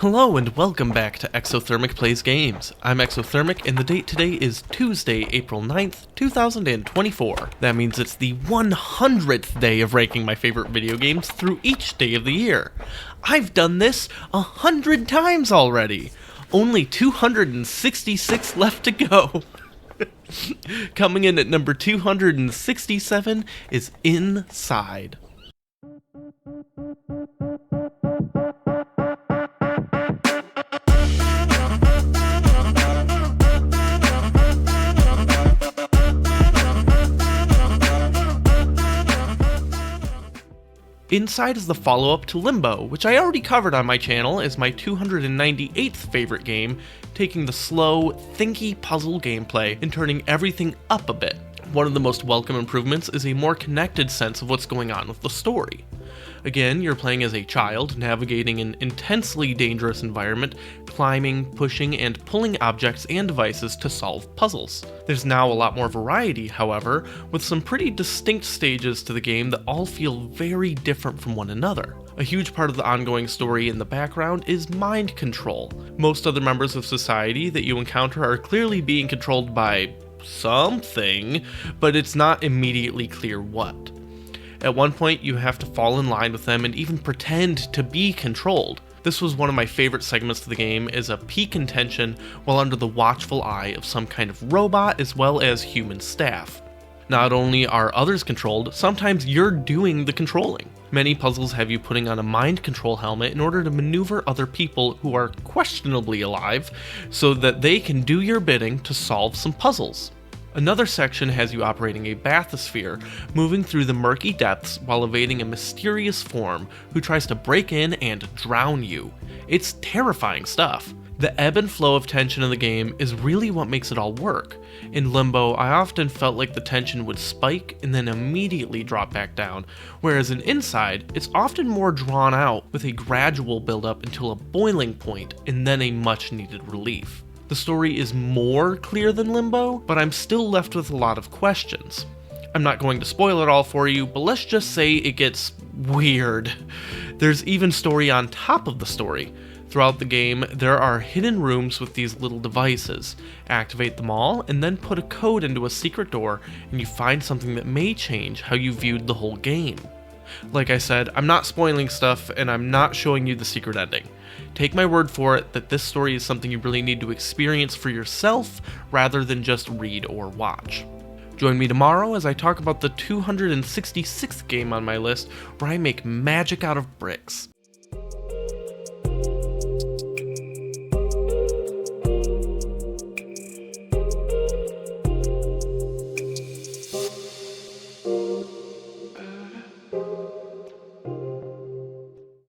Hello and welcome back to Exothermic Plays Games. I'm Exothermic and the date today is Tuesday, April 9th, 2024. That means it's the 100th day of ranking my favorite video games through each day of the year. I've done this 100 times already. Only 266 left to go. Coming in at number 267 is Inside. Inside is the follow-up to Limbo, which I already covered on my channel as my 298th favorite game, taking the slow, thinky puzzle gameplay and turning everything up a bit. One of the most welcome improvements is a more connected sense of what's going on with the story. Again, you're playing as a child, navigating an intensely dangerous environment, climbing, pushing, and pulling objects and devices to solve puzzles. There's now a lot more variety, however, with some pretty distinct stages to the game that all feel very different from one another. A huge part of the ongoing story in the background is mind control. Most other members of society that you encounter are clearly being controlled by something, but it's not immediately clear what. At one point, you have to fall in line with them and even pretend to be controlled. This was one of my favorite segments of the game, as a peak in tension while under the watchful eye of some kind of robot as well as human staff. Not only are others controlled, sometimes you're doing the controlling. Many puzzles have you putting on a mind control helmet in order to maneuver other people who are questionably alive so that they can do your bidding to solve some puzzles. Another section has you operating a bathysphere, moving through the murky depths while evading a mysterious form who tries to break in and drown you. It's terrifying stuff. The ebb and flow of tension in the game is really what makes it all work. In Limbo, I often felt like the tension would spike and then immediately drop back down, whereas in Inside, it's often more drawn out with a gradual build-up until a boiling point and then a much-needed relief. The story is more clear than Limbo, but I'm still left with a lot of questions. I'm not going to spoil it all for you, but let's just say it gets weird. There's even story on top of the story. Throughout the game, there are hidden rooms with these little devices. Activate them all, and then put a code into a secret door, and you find something that may change how you viewed the whole game. Like I said, I'm not spoiling stuff, and I'm not showing you the secret ending. Take my word for it that this story is something you really need to experience for yourself, rather than just read or watch. Join me tomorrow as I talk about the 266th game on my list, where I make magic out of bricks.